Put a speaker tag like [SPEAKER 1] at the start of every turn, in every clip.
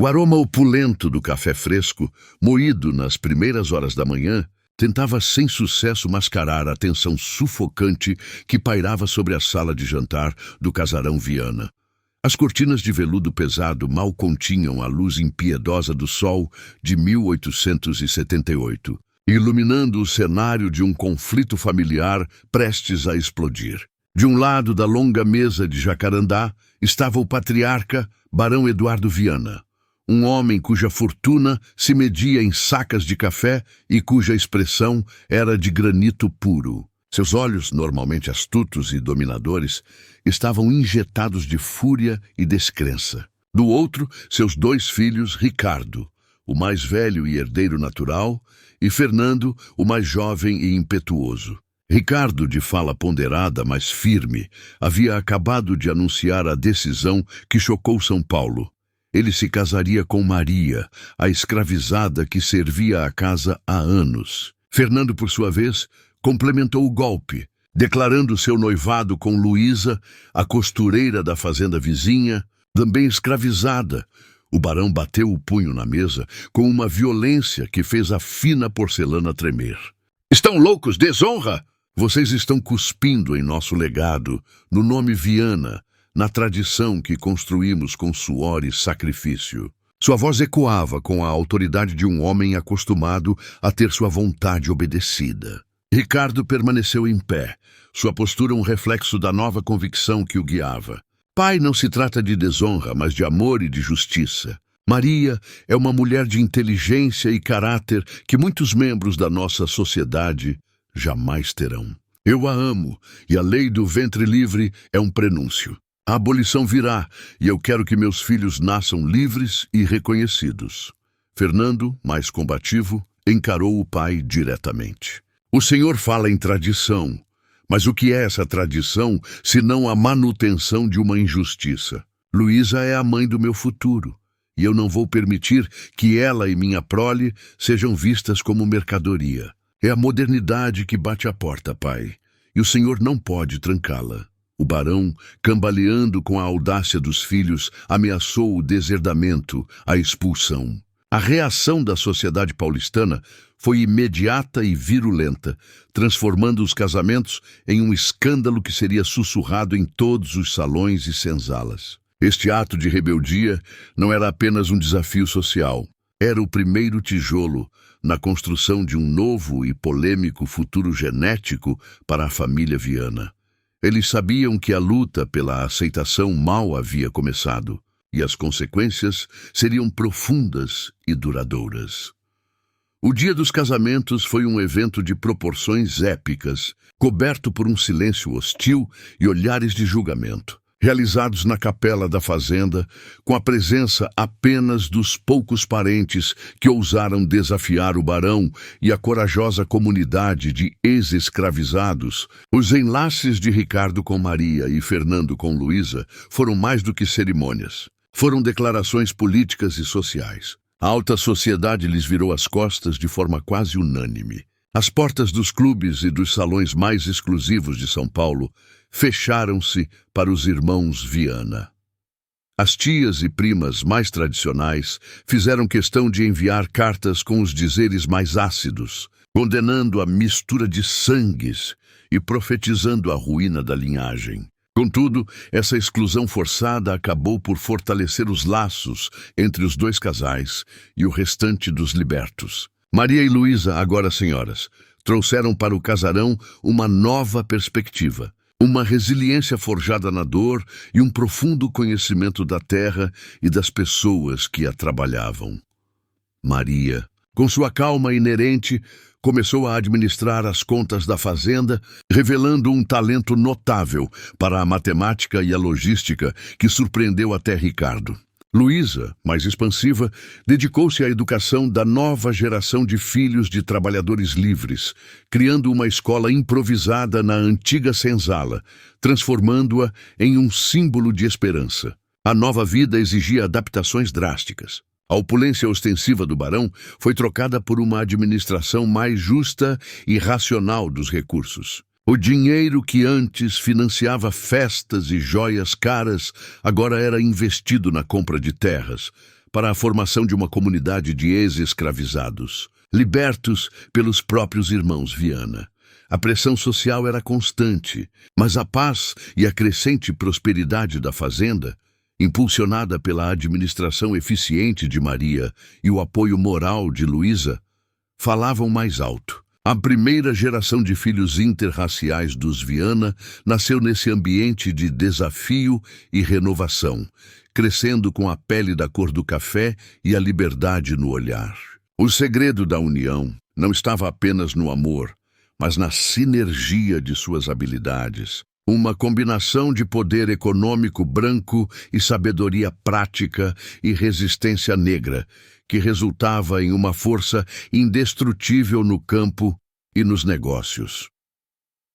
[SPEAKER 1] O aroma opulento do café fresco, moído nas primeiras horas da manhã, tentava sem sucesso mascarar a tensão sufocante que pairava sobre a sala de jantar do casarão Viana. As cortinas de veludo pesado mal continham a luz impiedosa do sol de 1878, iluminando o cenário de um conflito familiar prestes a explodir. De um lado da longa mesa de jacarandá estava o patriarca Barão Eduardo Viana, um homem cuja fortuna se media em sacas de café e cuja expressão era de granito puro. Seus olhos, normalmente astutos e dominadores, estavam injetados de fúria e descrença. Do outro, seus dois filhos, Ricardo, o mais velho e herdeiro natural, e Fernando, o mais jovem e impetuoso. Ricardo, de fala ponderada, mas firme, havia acabado de anunciar a decisão que chocou São Paulo. Ele se casaria com Maria, a escravizada que servia a casa há anos. Fernando, por sua vez, complementou o golpe, declarando seu noivado com Luísa, a costureira da fazenda vizinha, também escravizada. O barão bateu o punho na mesa com uma violência que fez a fina porcelana tremer. "Estão loucos? Desonra! Vocês estão cuspindo em nosso legado, no nome Viana, na tradição que construímos com suor e sacrifício." Sua voz ecoava com a autoridade de um homem acostumado a ter sua vontade obedecida. Ricardo permaneceu em pé, sua postura um reflexo da nova convicção que o guiava. Pai, não se trata de desonra, mas de amor e de justiça. Maria é uma mulher de inteligência e caráter que muitos membros da nossa sociedade jamais terão. Eu a amo, e a lei do ventre livre é um prenúncio. A abolição virá, e eu quero que meus filhos nasçam livres e reconhecidos. Fernando, mais combativo, encarou o pai diretamente. O senhor fala em tradição, mas o que é essa tradição senão a manutenção de uma injustiça? Luísa é a mãe do meu futuro, e eu não vou permitir que ela e minha prole sejam vistas como mercadoria. É a modernidade que bate à porta, pai, e o senhor não pode trancá-la. O barão, cambaleando com a audácia dos filhos, ameaçou o deserdamento, a expulsão. A reação da sociedade paulistana foi imediata e virulenta, transformando os casamentos em um escândalo que seria sussurrado em todos os salões e senzalas. Este ato de rebeldia não era apenas um desafio social, era o primeiro tijolo na construção de um novo e polêmico futuro genético para a família Viana. Eles sabiam que a luta pela aceitação mal havia começado, e as consequências seriam profundas e duradouras. O dia dos casamentos foi um evento de proporções épicas, coberto por um silêncio hostil e olhares de julgamento, realizados na capela da fazenda, com a presença apenas dos poucos parentes que ousaram desafiar o barão e a corajosa comunidade de ex-escravizados. Os enlaces de Ricardo com Maria e Fernando com Luísa foram mais do que cerimônias. Foram declarações políticas e sociais. A alta sociedade lhes virou as costas de forma quase unânime. As portas dos clubes e dos salões mais exclusivos de São Paulo fecharam-se para os irmãos Viana. As tias e primas mais tradicionais fizeram questão de enviar cartas com os dizeres mais ácidos, condenando a mistura de sangues e profetizando a ruína da linhagem. Contudo, essa exclusão forçada acabou por fortalecer os laços entre os dois casais e o restante dos libertos. Maria e Luísa, agora senhoras, trouxeram para o casarão uma nova perspectiva, uma resiliência forjada na dor e um profundo conhecimento da terra e das pessoas que a trabalhavam. Maria, com sua calma inerente, começou a administrar as contas da fazenda, revelando um talento notável para a matemática e a logística que surpreendeu até Ricardo. Luísa, mais expansiva, dedicou-se à educação da nova geração de filhos de trabalhadores livres, criando uma escola improvisada na antiga senzala, transformando-a em um símbolo de esperança. A nova vida exigia adaptações drásticas. A opulência ostensiva do barão foi trocada por uma administração mais justa e racional dos recursos. O dinheiro que antes financiava festas e joias caras agora era investido na compra de terras, para a formação de uma comunidade de ex-escravizados, libertos pelos próprios irmãos Viana. A pressão social era constante, mas a paz e a crescente prosperidade da fazenda, impulsionada pela administração eficiente de Maria e o apoio moral de Luísa, falavam mais alto. A primeira geração de filhos interraciais dos Viana nasceu nesse ambiente de desafio e renovação, crescendo com a pele da cor do café e a liberdade no olhar. O segredo da união não estava apenas no amor, mas na sinergia de suas habilidades. Uma combinação de poder econômico branco e sabedoria prática e resistência negra, que resultava em uma força indestrutível no campo e nos negócios.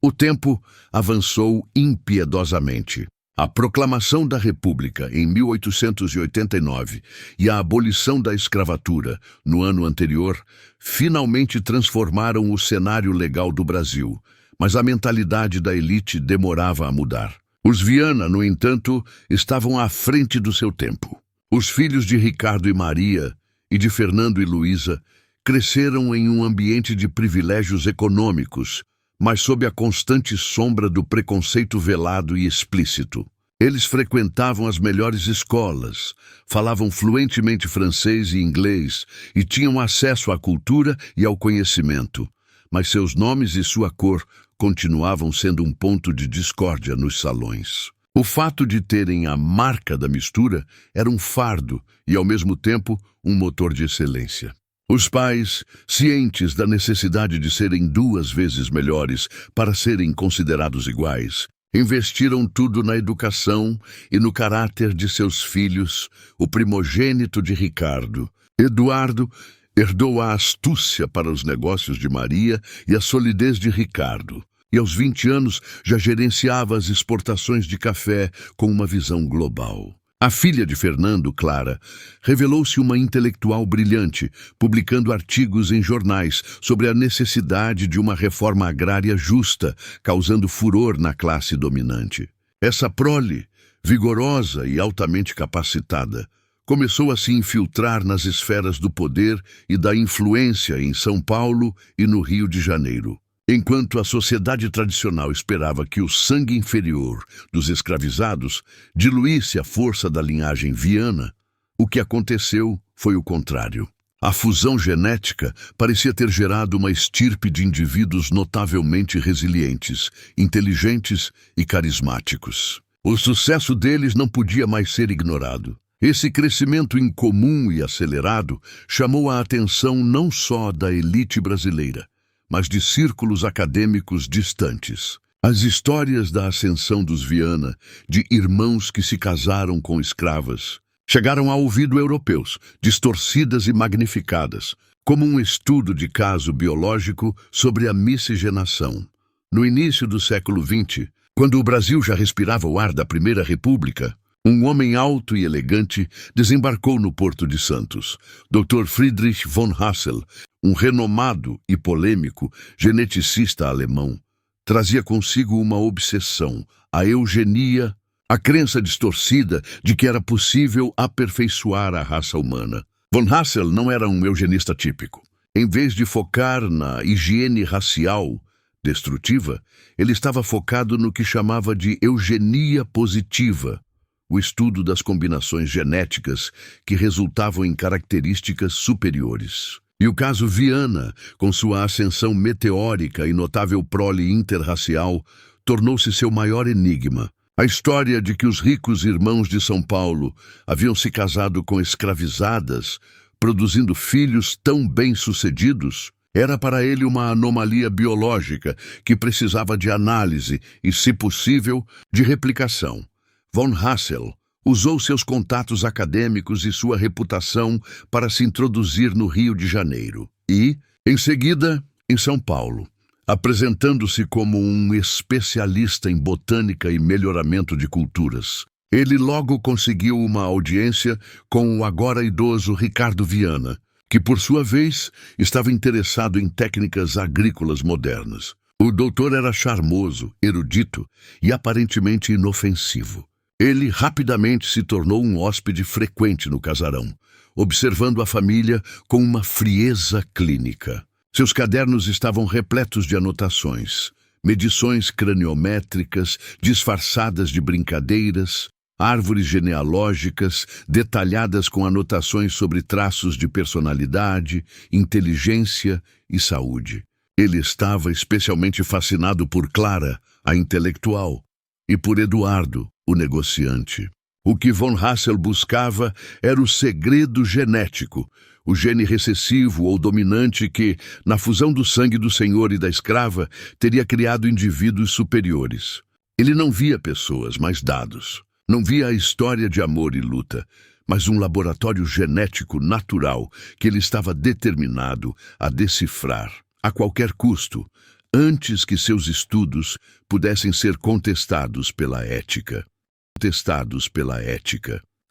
[SPEAKER 1] O tempo avançou impiedosamente. A proclamação da República em 1889 e a abolição da escravatura no ano anterior finalmente transformaram o cenário legal do Brasil, mas a mentalidade da elite demorava a mudar. Os Viana, no entanto, estavam à frente do seu tempo. Os filhos de Ricardo e Maria e de Fernando e Luísa cresceram em um ambiente de privilégios econômicos, mas sob a constante sombra do preconceito velado e explícito. Eles frequentavam as melhores escolas, falavam fluentemente francês e inglês e tinham acesso à cultura e ao conhecimento, mas seus nomes e sua cor continuavam sendo um ponto de discórdia nos salões. O fato de terem a marca da mistura era um fardo e, ao mesmo tempo, um motor de excelência. Os pais, cientes da necessidade de serem 2 vezes melhores para serem considerados iguais, investiram tudo na educação e no caráter de seus filhos. O primogênito de Ricardo, Eduardo, herdou a astúcia para os negócios de Maria e a solidez de Ricardo, e aos 20 anos já gerenciava as exportações de café com uma visão global. A filha de Fernando, Clara, revelou-se uma intelectual brilhante, publicando artigos em jornais sobre a necessidade de uma reforma agrária justa, causando furor na classe dominante. Essa prole, vigorosa e altamente capacitada, começou a se infiltrar nas esferas do poder e da influência em São Paulo e no Rio de Janeiro. Enquanto a sociedade tradicional esperava que o sangue inferior dos escravizados diluísse a força da linhagem Viana, o que aconteceu foi o contrário. A fusão genética parecia ter gerado uma estirpe de indivíduos notavelmente resilientes, inteligentes e carismáticos. O sucesso deles não podia mais ser ignorado. Esse crescimento incomum e acelerado chamou a atenção não só da elite brasileira, mas de círculos acadêmicos distantes. As histórias da ascensão dos Viana, de irmãos que se casaram com escravas, chegaram ao ouvido europeus, distorcidas e magnificadas, como um estudo de caso biológico sobre a miscigenação. No início do século XX, quando o Brasil já respirava o ar da Primeira República, um homem alto e elegante desembarcou no Porto de Santos, Dr. Friedrich von Hassel, um renomado e polêmico geneticista alemão. Trazia consigo uma obsessão, a eugenia, a crença distorcida de que era possível aperfeiçoar a raça humana. Von Hassel não era um eugenista típico. Em vez de focar na higiene racial destrutiva, ele estava focado no que chamava de eugenia positiva, o estudo das combinações genéticas que resultavam em características superiores. E o caso Viana, com sua ascensão meteórica e notável prole interracial, tornou-se seu maior enigma. A história de que os ricos irmãos de São Paulo haviam se casado com escravizadas, produzindo filhos tão bem-sucedidos, era para ele uma anomalia biológica que precisava de análise e, se possível, de replicação. Von Hassel usou seus contatos acadêmicos e sua reputação para se introduzir no Rio de Janeiro e, em seguida, em São Paulo, apresentando-se como um especialista em botânica e melhoramento de culturas. Ele logo conseguiu uma audiência com o agora idoso Ricardo Viana, que, por sua vez, estava interessado em técnicas agrícolas modernas. O doutor era charmoso, erudito e aparentemente inofensivo. Ele rapidamente se tornou um hóspede frequente no casarão, observando a família com uma frieza clínica. Seus cadernos estavam repletos de anotações, medições craniométricas disfarçadas de brincadeiras, árvores genealógicas detalhadas com anotações sobre traços de personalidade, inteligência e saúde. Ele estava especialmente fascinado por Clara, a intelectual, e por Eduardo, o negociante. O que von Hassel buscava era o segredo genético, o gene recessivo ou dominante que, na fusão do sangue do senhor e da escrava, teria criado indivíduos superiores. Ele não via pessoas, mas dados. Não via a história de amor e luta, mas um laboratório genético natural que ele estava determinado a decifrar, a qualquer custo, antes que seus estudos pudessem ser contestados pela ética.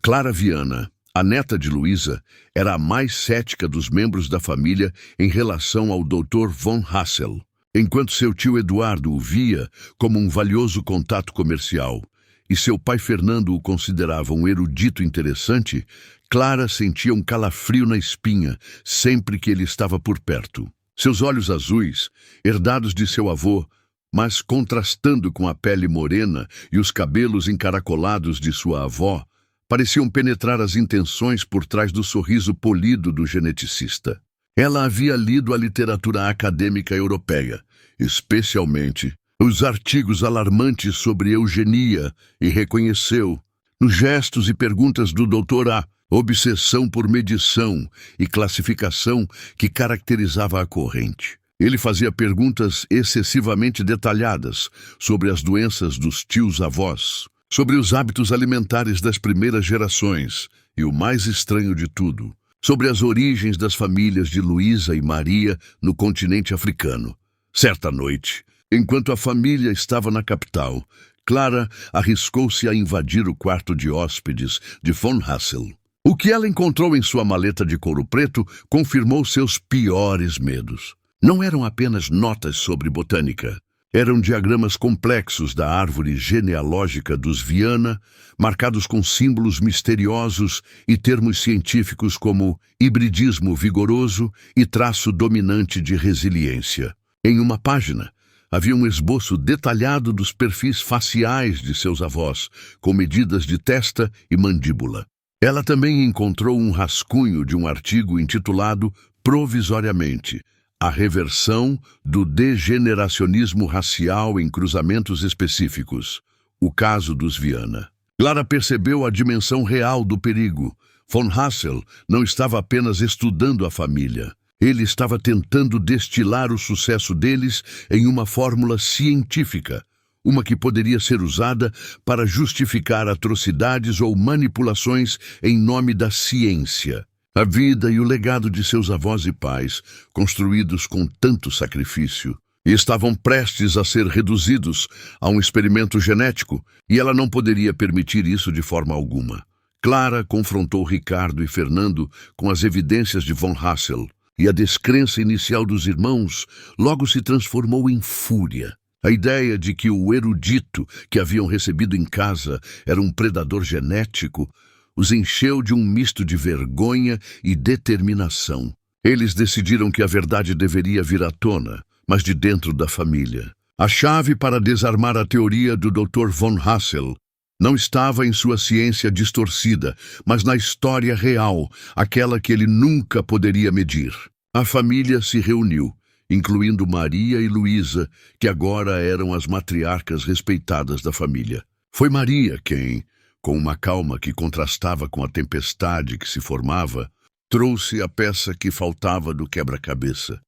[SPEAKER 1] Clara Viana, a neta de Luísa, era a mais cética dos membros da família em relação ao Dr. von Hassel, enquanto seu tio Eduardo o via como um valioso contato comercial e seu pai Fernando o considerava um erudito interessante. Clara sentia um calafrio na espinha sempre que ele estava por perto. Seus olhos azuis, herdados de seu avô, mas contrastando com a pele morena e os cabelos encaracolados de sua avó, pareciam penetrar as intenções por trás do sorriso polido do geneticista. Ela havia lido a literatura acadêmica europeia, especialmente os artigos alarmantes sobre eugenia, e reconheceu, nos gestos e perguntas do doutor, a obsessão por medição e classificação que caracterizava a corrente. Ele fazia perguntas excessivamente detalhadas sobre as doenças dos tios-avós, sobre os hábitos alimentares das primeiras gerações e, o mais estranho de tudo, sobre as origens das famílias de Luísa e Maria no continente africano. Certa noite, enquanto a família estava na capital, Clara arriscou-se a invadir o quarto de hóspedes de von Hassel. O que ela encontrou em sua maleta de couro preto confirmou seus piores medos. Não eram apenas notas sobre botânica. Eram diagramas complexos da árvore genealógica dos Viana, marcados com símbolos misteriosos e termos científicos como hibridismo vigoroso e traço dominante de resiliência. Em uma página, havia um esboço detalhado dos perfis faciais de seus avós, com medidas de testa e mandíbula. Ela também encontrou um rascunho de um artigo intitulado, provisoriamente, A Reversão do Degeneracionismo Racial em Cruzamentos Específicos, o caso dos Viana. Clara percebeu a dimensão real do perigo. Von Hassel não estava apenas estudando a família. Ele estava tentando destilar o sucesso deles em uma fórmula científica, uma que poderia ser usada para justificar atrocidades ou manipulações em nome da ciência. A vida e o legado de seus avós e pais, construídos com tanto sacrifício, estavam prestes a ser reduzidos a um experimento genético, e ela não poderia permitir isso de forma alguma. Clara confrontou Ricardo e Fernando com as evidências de von Hassel, e a descrença inicial dos irmãos logo se transformou em fúria. A ideia de que o erudito que haviam recebido em casa era um predador genético os encheu de um misto de vergonha e determinação. Eles decidiram que a verdade deveria vir à tona, mas de dentro da família. A chave para desarmar a teoria do Dr. von Hassel não estava em sua ciência distorcida, mas na história real, aquela que ele nunca poderia medir. A família se reuniu, incluindo Maria e Luísa, que agora eram as matriarcas respeitadas da família. Foi Maria quem, com uma calma que contrastava com a tempestade que se formava, trouxe a peça que faltava do quebra-cabeça.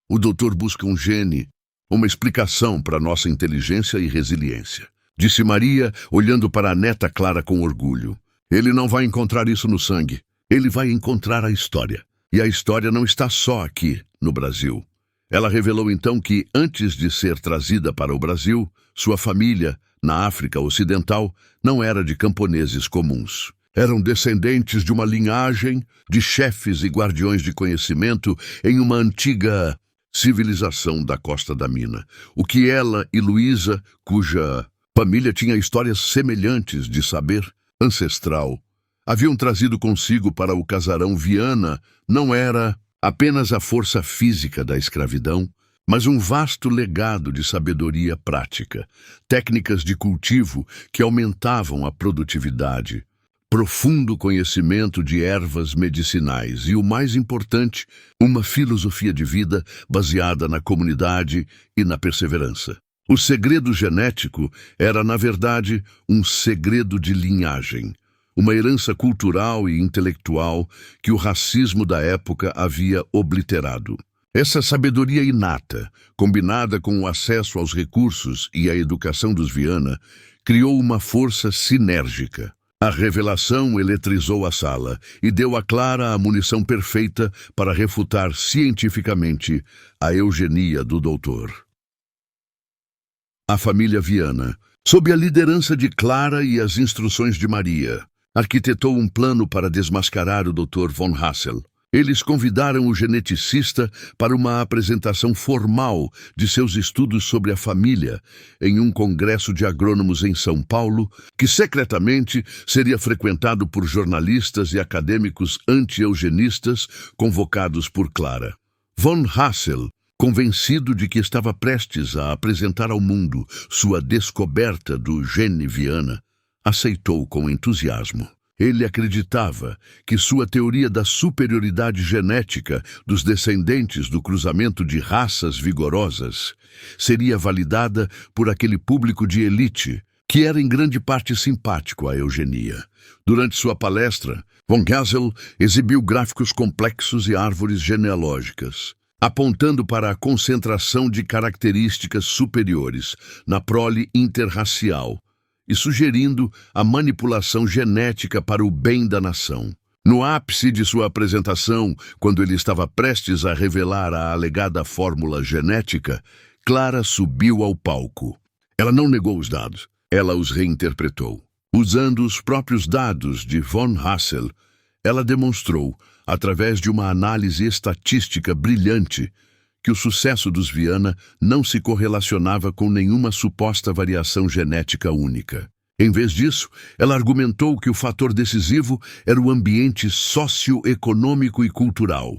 [SPEAKER 1] O doutor busca um gene, uma explicação para nossa inteligência e resiliência, disse Maria, olhando para a neta Clara com orgulho. Ele não vai encontrar isso no sangue. Ele vai encontrar a história. E a história não está só aqui, no Brasil. Ela revelou então que, antes de ser trazida para o Brasil, sua família, na África Ocidental, não era de camponeses comuns. Eram descendentes de uma linhagem de chefes e guardiões de conhecimento em uma antiga civilização da Costa da Mina. O que ela e Luísa, cuja família tinha histórias semelhantes de saber ancestral, haviam trazido consigo para o casarão Viana não era apenas a força física da escravidão, mas um vasto legado de sabedoria prática, técnicas de cultivo que aumentavam a produtividade, profundo conhecimento de ervas medicinais e, o mais importante, uma filosofia de vida baseada na comunidade e na perseverança. O segredo genético era, na verdade, um segredo de linhagem, uma herança cultural e intelectual que o racismo da época havia obliterado. Essa sabedoria inata, combinada com o acesso aos recursos e a educação dos Viana, criou uma força sinérgica. A revelação eletrizou a sala e deu a Clara a munição perfeita para refutar cientificamente a eugenia do doutor. A família Viana, sob a liderança de Clara e as instruções de Maria, arquitetou um plano para desmascarar o Dr. von Hassel. Eles convidaram o geneticista para uma apresentação formal de seus estudos sobre a família em um congresso de agrônomos em São Paulo, que secretamente seria frequentado por jornalistas e acadêmicos anti-eugenistas convocados por Clara. Von Hassel, convencido de que estava prestes a apresentar ao mundo sua descoberta do gene Viana, aceitou com entusiasmo. Ele acreditava que sua teoria da superioridade genética dos descendentes do cruzamento de raças vigorosas seria validada por aquele público de elite que era em grande parte simpático à eugenia. Durante sua palestra, von Hassel exibiu gráficos complexos e árvores genealógicas, apontando para a concentração de características superiores na prole interracial, e sugerindo a manipulação genética para o bem da nação. No ápice de sua apresentação, quando ele estava prestes a revelar a alegada fórmula genética, Clara subiu ao palco. Ela não negou os dados, ela os reinterpretou. Usando os próprios dados de von Hassel, ela demonstrou, através de uma análise estatística brilhante, que o sucesso dos Viana não se correlacionava com nenhuma suposta variação genética única. Em vez disso, ela argumentou que o fator decisivo era o ambiente socioeconômico e cultural,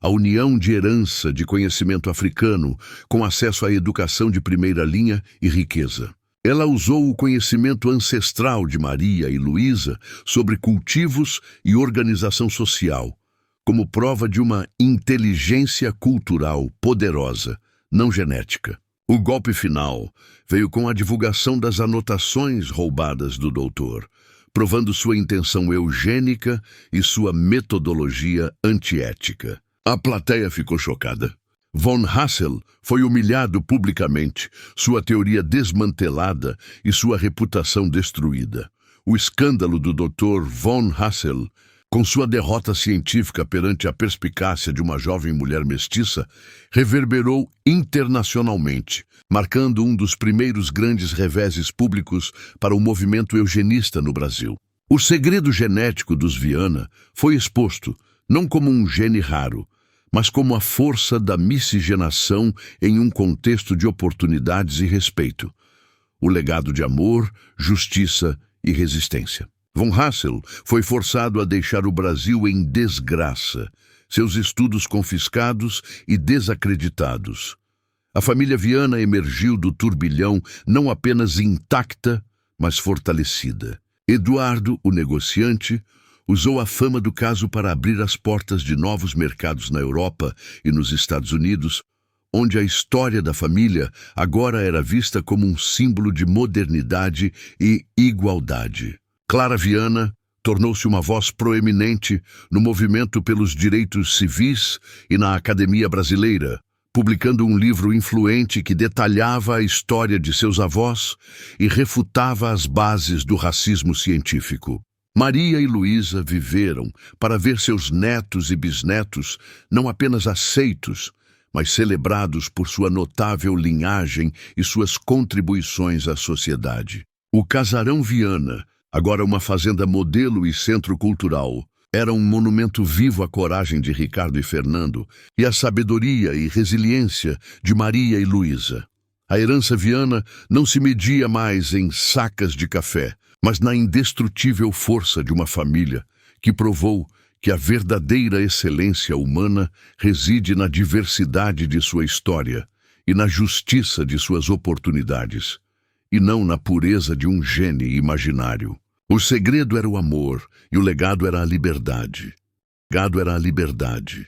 [SPEAKER 1] a união de herança de conhecimento africano com acesso à educação de primeira linha e riqueza. Ela usou o conhecimento ancestral de Maria e Luísa sobre cultivos e organização social, como prova de uma inteligência cultural poderosa, não genética. O golpe final veio com a divulgação das anotações roubadas do doutor, provando sua intenção eugênica e sua metodologia antiética. A plateia ficou chocada. Von Hassel foi humilhado publicamente, sua teoria desmantelada e sua reputação destruída. O escândalo do Dr. von Hassel, com sua derrota científica perante a perspicácia de uma jovem mulher mestiça, reverberou internacionalmente, marcando um dos primeiros grandes reveses públicos para o movimento eugenista no Brasil. O segredo genético dos Viana foi exposto, não como um gene raro, mas como a força da miscigenação em um contexto de oportunidades e respeito, o legado de amor, justiça e resistência. Von Hassel foi forçado a deixar o Brasil em desgraça, seus estudos confiscados e desacreditados. A família Viana emergiu do turbilhão não apenas intacta, mas fortalecida. Eduardo, o negociante, usou a fama do caso para abrir as portas de novos mercados na Europa e nos Estados Unidos, onde a história da família agora era vista como um símbolo de modernidade e igualdade. Clara Viana tornou-se uma voz proeminente no movimento pelos direitos civis e na academia brasileira, publicando um livro influente que detalhava a história de seus avós e refutava as bases do racismo científico. Maria e Luísa viveram para ver seus netos e bisnetos não apenas aceitos, mas celebrados por sua notável linhagem e suas contribuições à sociedade. O Casarão Viana, agora uma fazenda modelo e centro cultural, era um monumento vivo à coragem de Ricardo e Fernando e à sabedoria e resiliência de Maria e Luísa. A herança Viana não se media mais em sacas de café, mas na indestrutível força de uma família, que provou que a verdadeira excelência humana reside na diversidade de sua história e na justiça de suas oportunidades, e não na pureza de um gene imaginário. O segredo era o amor e o legado era a liberdade. O legado era a liberdade.